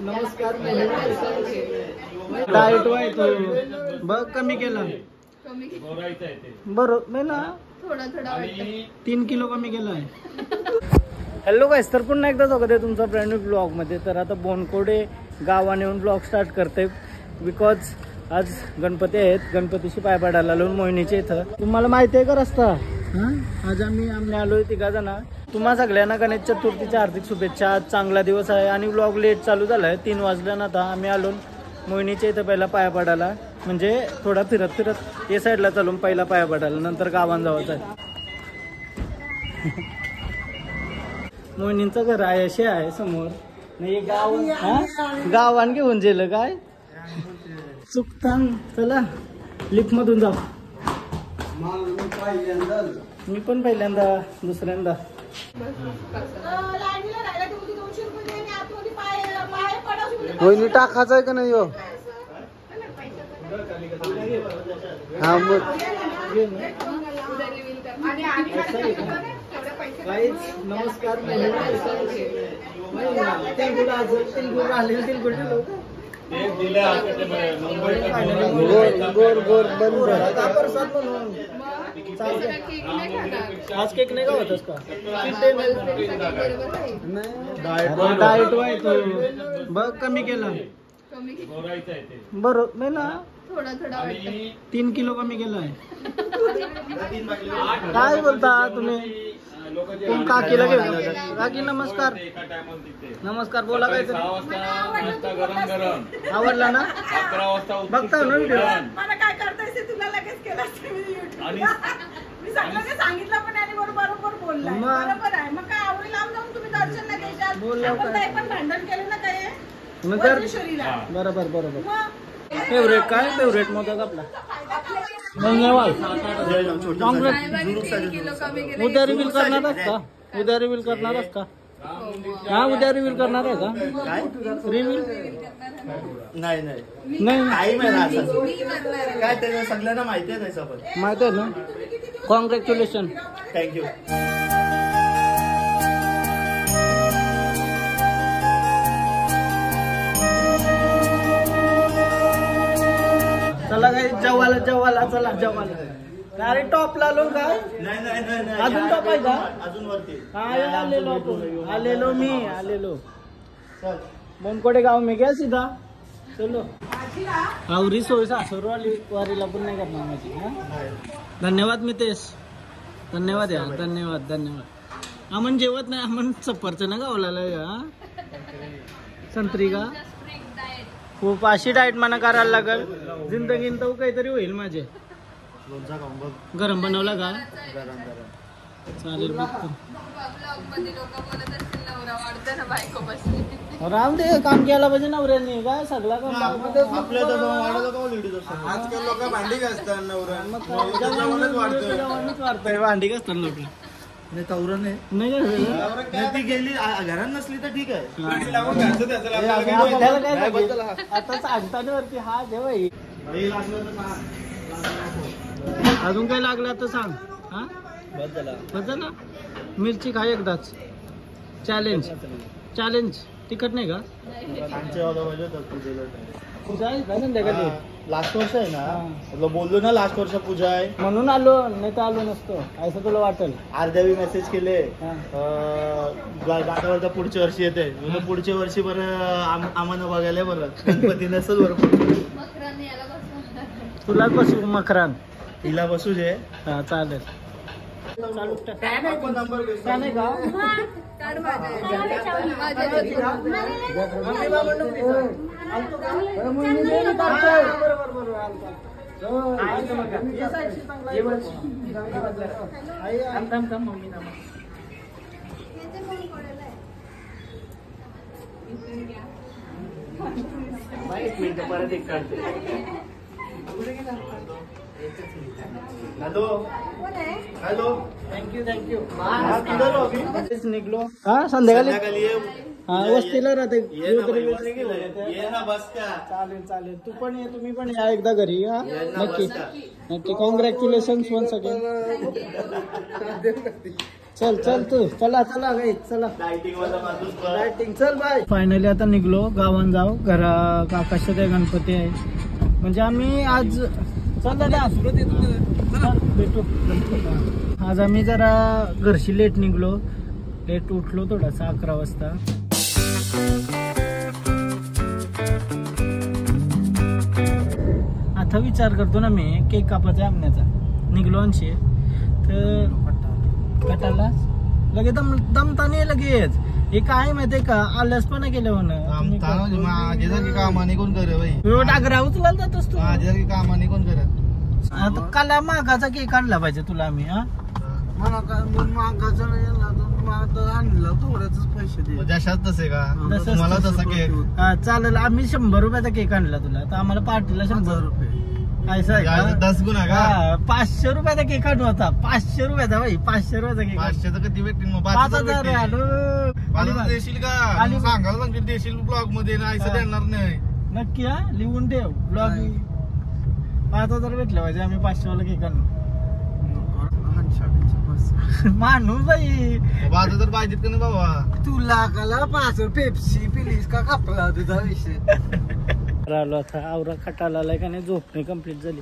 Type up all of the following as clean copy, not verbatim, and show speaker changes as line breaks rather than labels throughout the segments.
नमस्कार. Diet Y तू बघ कमी केला बरोबर नाही ना,
थोडा
3 किलो कमी केलाय. हॅलो गाइस, तर पुन्हा एकदा स्वागत आहे तुमचा ब्रँड न्यू ब्लॉग मध्ये. तर आता बोनकोडे गावाने येऊन ब्लॉग स्टार्ट करते बिकॉज आज गणपती आहेत. गणपतीशी पाय पडायला आलो मोहिनीच्या इथं. तुम्हाला माहिती आहे का रस्ता? आज आम्ही आलोय 3 जण. तुम्हा सगळ्यांना गणेश चतुर्थीच्या हार्दिक शुभेच्छा. आज चांगला दिवस आहे आणि ब्लॉग लेट चालू झालाय. 3 वाजल्या ना. आता आम्ही आलो मोहिनीच्या इथं पहिला पाया पडायला, म्हणजे थोडा फिरत या साईडला चालून पहिला पाया पडायला, नंतर गावान जायचं आहे. मोहिनींचं घर आहे असे आहे समोर. नाही गावान घेऊन गेलं काय चुकतान. चला लिफ्ट मधून जाऊ. मी पण पहिल्यांदा दुसऱ्यांदा. वहिनी टाकायचं आहे का नाही? हो हा मग नमस्कार. आज केक नाही का होतस का? डाएट वाय तू बघ कमी केला बरोबर नाही ना,
थोडा
3 किलो कमी केलाय. काय बोलता तुम्ही? काकीला घेऊन काकी नमस्कार. नमस्कार बोला. काय आवडला ना?
11 वाजता
बघता ना व्हिडिओ.
मला काय करतायस तुला लगेच केलं मी सगळं सांगितलं पण आणि बरोबर बोलला. बरोबर आहे. मग काय आवडी लावून जाऊन तुम्ही दर्शन नाही द्यायच्यात. आपण काही पण भांडण केलं ना काय
बरोबर. फेवरेट काय? फेवरेट मोदक आपला. धन्यवाद. उद्या रिव्हील करणार आहेस का? उद्या रिव्हील करणार आहेस का? हा उद्या रिव्हील करणार आहे का? रिव्हील
नाही
टाइम आहे ना.
काय ते सगळ्यांना माहिती आहे त्याचं पण.
माहिती आहे ना. कॉंग्रॅच्युलेशन.
थँक्यू.
चला काय जेवायला चला जेवायला. अरे टॉपला आलो काय?
नाही
अजून टॉप आहे का?
अजून वरती.
आलेलो मी बोनकोडे गाव में क्या सीधा. चलो आवरी सोय सासर वारीला पण नाही करणार माझी. धन्यवाद मितेश. धन्यवाद यार. धन्यवाद. आम्ही जेवत नाही. आम्ही सफरचंद गावला संत्री का खूप अशी डाएट मला करायला लागल. जिंदगीन तर काहीतरी होईल माझे. गरम बनवला का? चालेल. राम दे काम केला पाहिजे नवऱ्याने. काय सगळा काम
आजकाल लोक भांडी घासतात. नवरा
वाढतंय. भांडी घासतात लोक.
नाही तवरण नाही ती गेली घरात नसली तर ठीक आहे.
आता सांगताना वरती हा देवाई. अजून काय लागलं तर सांग. हा बस झाला. मिरची खा एकदाच. चॅलेंज. तिखट नाही का? पूजा आहे का संध्याकाळी?
लास्ट वर्ष आहे ना. बोललो ना लास्ट वर्ष पूजा आहे
म्हणून आलो. नाही तर आलो नसतो असं तुला वाटेल.
अर्ध्यावी मेसेज केले दाखवता पुढच्या वर्षी येते. पुढच्या वर्षी बरं आम्हाला बघायला बरं गणपती नसत बरं. तुला बसू मकरान. तिला बसू दे.
हा चालेल.
परत एक काढते. Hello thank you.
निघलो. हा संध्याकाळी वस्तीला राहते. चालेल. तू पण ये. तुम्ही पण या एकदा घरी. हा नक्की. Congratulation once again. चल चल तू चला चला गाईज चला लाइटिंग चल बाय. फायनली आता निघलो गावात जाऊ घरा काकाशा ते गणपती आहे म्हणजे आम्ही आज भेटू. आज आम्ही जरा घरशी लेट निघलो लेट उठलो थोडासा 11 वाजता. आता विचार करतो ना मी केक कापायचा आमण्याचा निघलो अंशी तर कटाला लगेच दमता नाही लगेच. हे काय माहितीये का आलस पण केलं म्हणून
कामाने कोण करे बाई
डागरा उचलायला जातोस तू
माझ्यासारखी कामाने कोण करत.
आता काला मागाचा केक आणला पाहिजे तुला आम्ही हा
मागाचा आणला थोड्याच पैसे दे जशात तसे का मला तसा केक
चालेल. आम्ही 100 रुपयाचा केक आणला तुला तर आम्हाला पार्टीला 100 रुपये
10 गुणा का
500 रुपयाचा केक आणू होता 500 रुपयाचा भाई 500 रुपयाचा केक
500 कधी भेटतील मग
5000
देशील का सांगायला सांगतील देशील ब्लॉग मध्ये नाही देणार नाही
नक्की हा लिहून ठेव ब्लॉग 5000 भेटले पाहिजे आम्ही 500 वाला केक आणू मानू बाई.
माझं तर पाहिजेत का नाही बाबा
तुला काला 5 पेप्सी पिलीस का कापला तुझा विषय. राहिलो आता आवरा खटाला आलाय का नाही झोप नाही कम्प्लीट झाली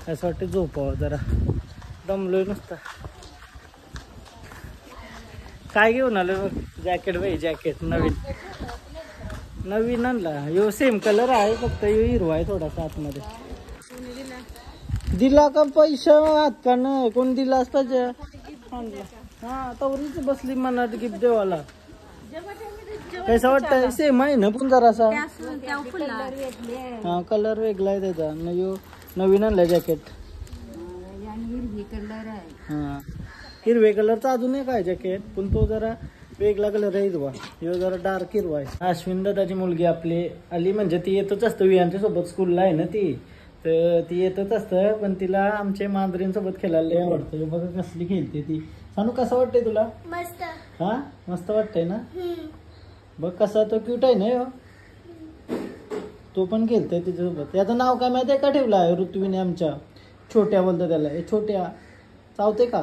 असं वाटतं झोपावं जरा दमलोय नुसता. काय घेऊन आलो जॅकेट बाई जॅकेट नवीन आणला यो सेम कलर आहे फक्त यो हिरवा आहे थोडासा आतमध्ये. दिला का पैसा हात का नाही कोण दिला असता हा तवरीच बसली मनात गिफ्ट देवाला. कैसा वाटतंय सेम आहे ना पण जरासा हा कलर वेगळा आहे त्याचा. यो नवीन आणलाय जॅकेट हा हिरवे कलरचा अजून एक आहे जॅकेट पण तो जरा वेगळा कलर आहे हिरवा यो जरा डार्क हिरवा आहे. अश्विन दादाची मुलगी आपली आली म्हणजे ती येतच असतं वियांच्या सोबत स्कूलला आहे ना ती तर ती येतच असतं पण तिला आमच्या मांजरींसोबत खेळायला आवडतं. बघा कसली खेळते ती. सानू कसं वाटतंय तुला
मस्त
हा मस्त वाटतंय ना बघ कसा तो क्यूट आहे ना तो पण खेळतोय तिच्यासोबत. याचं नाव काय माहिती आहे का ठेवलं आहे ऋत्वीने आमच्या छोट्या बोलतो त्याला हे छोट्या चावते का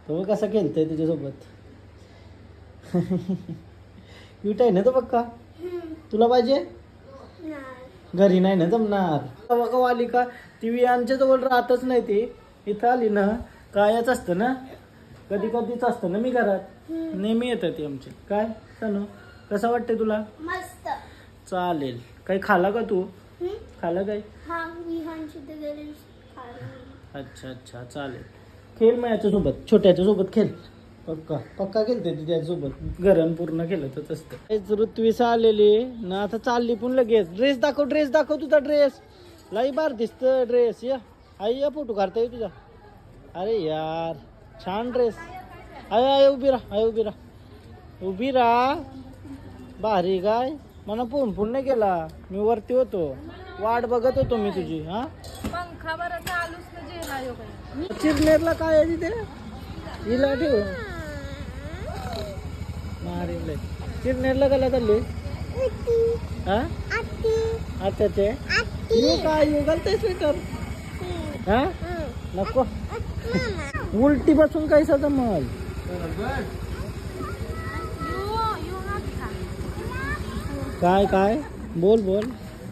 तो कसा खेळतोय तिच्यासोबत क्यूट आहे ना तो बघ का तुला पाहिजे घरी नाही ना जमणार. बघा आली का ती वियांच्या जवळ राहतच नाही ती इथं आली ना कायच असतं ना कधी कधीच असतं ना मी घरात नेहमी येतं ती आमची. काय सांगू कसं वाटतंय तुला
मस्त
चालेल. काही खाला का तू खाला काय अच्छा अच्छा चालेल खेळ मग याच्यासोबत छोट्याच्या सोबत खेळ पक्का पक्का खेळते ती त्याच्यासोबत घरण पूर्ण खेळतच असतं. ऋत्विसा आलेली ना आता चालली पण लगेच. ड्रेस दाखव तुझा ड्रेस लाई बार दिसत ड्रेस या आई या फोटो काढता तुझा. अरे यार छान ड्रेस आय उभी राहा भारी काय मला फोन नाही केला मी वरती होतो वाट बघत होतो मी तुझी. हा चिरनेरला काय आहे तिथे हिला ठेव मारिले चिरनेरला गेला चालली हा आत्याचे यो काय यो घालते स्वेटर हा नको उलटी बसून कैसा जमल. काय बोल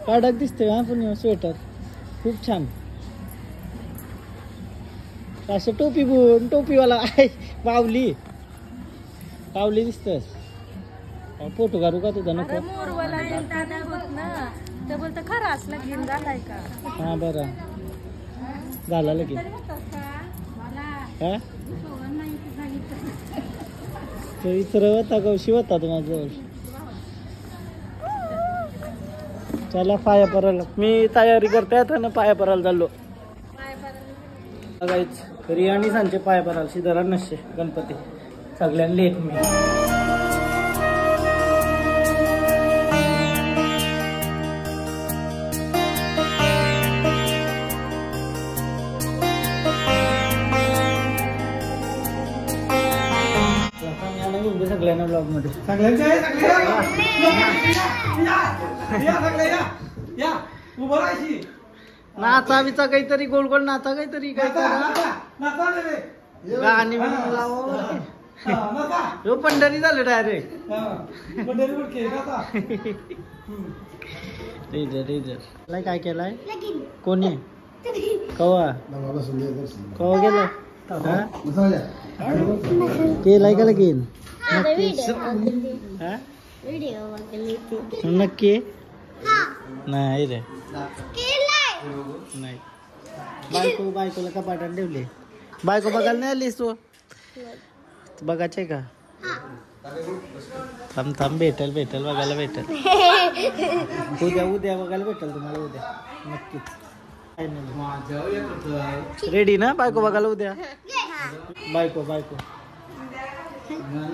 कडक दिसते हा पण स्वेटर खूप छान. असं टोपीवाला पावली दिसतस फोटो काढू का तुझा नको हा बरं झाला लगेच हा तो इतर होता गवशी होता तो माझ्याजवळ. चला पाया परायला मी तयारी करते आता ना पाया परायला चाललो. बघायच रियाणी सांचे पाया परायला शिदरा नसते गणपती सगळ्यांना लेट मी सगळ्यांना ब्लॉग मध्ये नाचा बिचा काहीतरी गोल गोल नाचा काहीतरी काय करा गाणी म्हणून लावा हो पंढरी झालं डायरेक्ट काय केलाय कोणी कवा कवा गेलं केलाय का लगीन नक्की नाही रे नाही बायकोला कपाटात ठेवले बायको बघायला नाही आलीस तू बघायचंय का थांब भेटेल बघायला भेटेल उद्या बघायला भेटेल तुम्हाला उद्या नक्कीच रेडी ना बायको बघायला उद्या बायको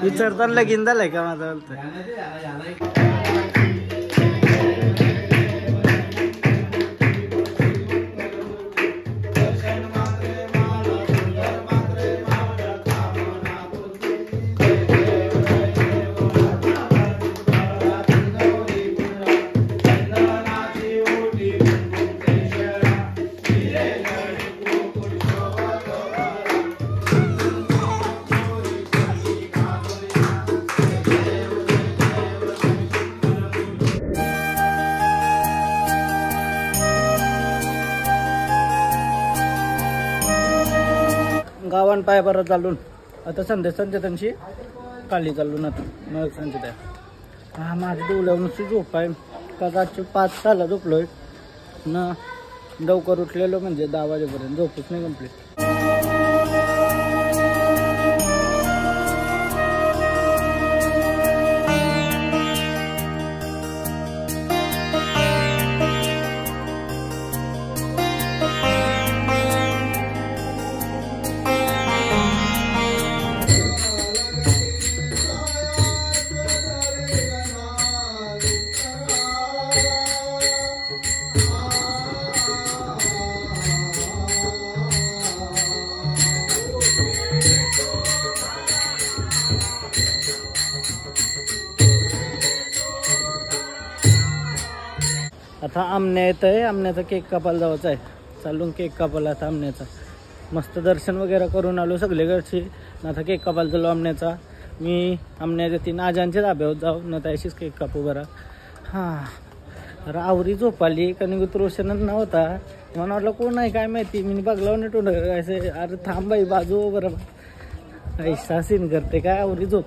विचारताना लगीन झालंय का माझं बोलतोय गावान पाय परत चालून आता संध्या त्यांची खाली चालून आता मग संध्या हा माझी डोळ्यावर नुसती झोप आहे कदाच 5 ताला झोपलोय न लवकर उठलेलो म्हणजे 10 वाजेपर्यंत झोपच नाही कंप्लीट आता आमण्या येत आहे आमण्याचा केक कापायला जायचा आहे चालून केक कापायला आता आमण्याचा मस्त दर्शन वगैरे करून आलो सगळे घरचे आता केक कापायला चालू आमण्याचा मी आमण्याच्या 3 आजांच्या धाब्यावर जाऊ न त्याशीच केक कापू बरा हां अरे आवरी झोपाली कारण की रोशनच नव्हता मला वाटलं कोण आहे काय माहिती मी बघला नाही टोंड असे अरे थांबाई बाजू बरं ऐसा सीन करते काय आवरी झोप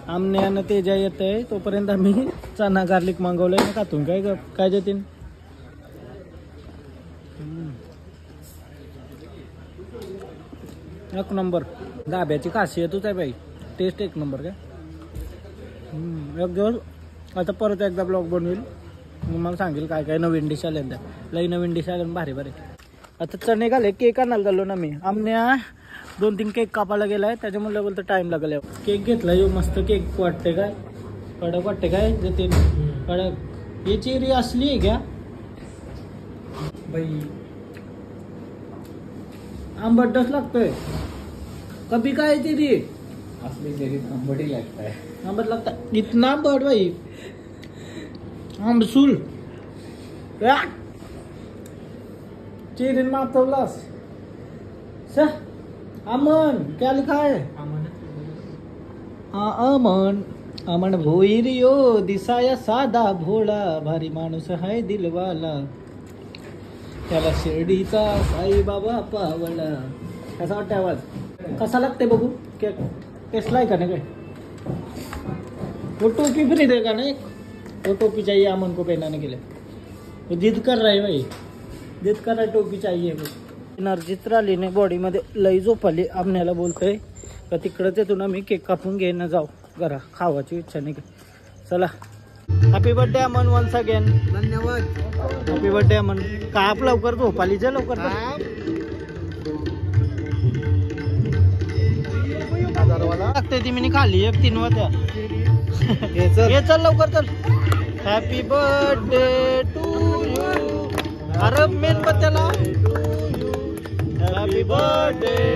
आमण्यानं तेजा येत आहे तोपर्यंत आम्ही चना गार्लिक मागवलंय खातून काय जातीन एक नंबर गाभ्याची खासियतच आहे बाई टेस्ट एक नंबर काय एक दिवस आता परत एकदा ब्लॉग बनवेल मग मला सांगेल काय काय नवीन डिश आल्या त्या लई नवीन डिश आल्या भारी भारी आता चणे घाले केक आणायला चाललो ना मी आमण्या 2-3 केक कापायला गेलाय त्याच्यामुळे बोलतो टाइम लागला केक घेतला यो मस्त केक वाटते काय कडक वाटते काय ते कडक ही चेरी असली आहे क्या बाई आंबटच लागतोय कभी काय चेरी असली चेरी आंबटी लागताय आंबट लागता इतना आंबट भाई आंबसूल चेरी मातवलास अमन क्या लिखा है अमन अमन भोईरियो दिसाया साधा भोळा भारी माणूस हाय दिलवाला त्याला शिर्डीचा साईबाबा पावला कसा वाटतं आवाज कसा लागते बघू केक टेस्टला आहे का नाही काय वो टोपी फ्री देगा ना एक वो टोपी चाहिए अमन को पहनाने के लिए वो जिद कर रहा है भाई जिद कर रहा है टोपी चाहिए एनर्जीच राहिली नाही बॉडीमध्ये लई झोप आली आमण्याला बोलतोय का तिकडंच येतो ना मी केक कापून घेणं जाऊ घरा खावाची इच्छा नाही चला happy birthday Aman once again
धन्यवाद
हॅपी बर्थडे अमन काप लवकर झोप आली जा लवकर लागते ती मी खाली एक 3 वाट्या हे चल लवकर चल हॅपी बर्थडे टू यू अरे मेन पत्त्याला Happy birthday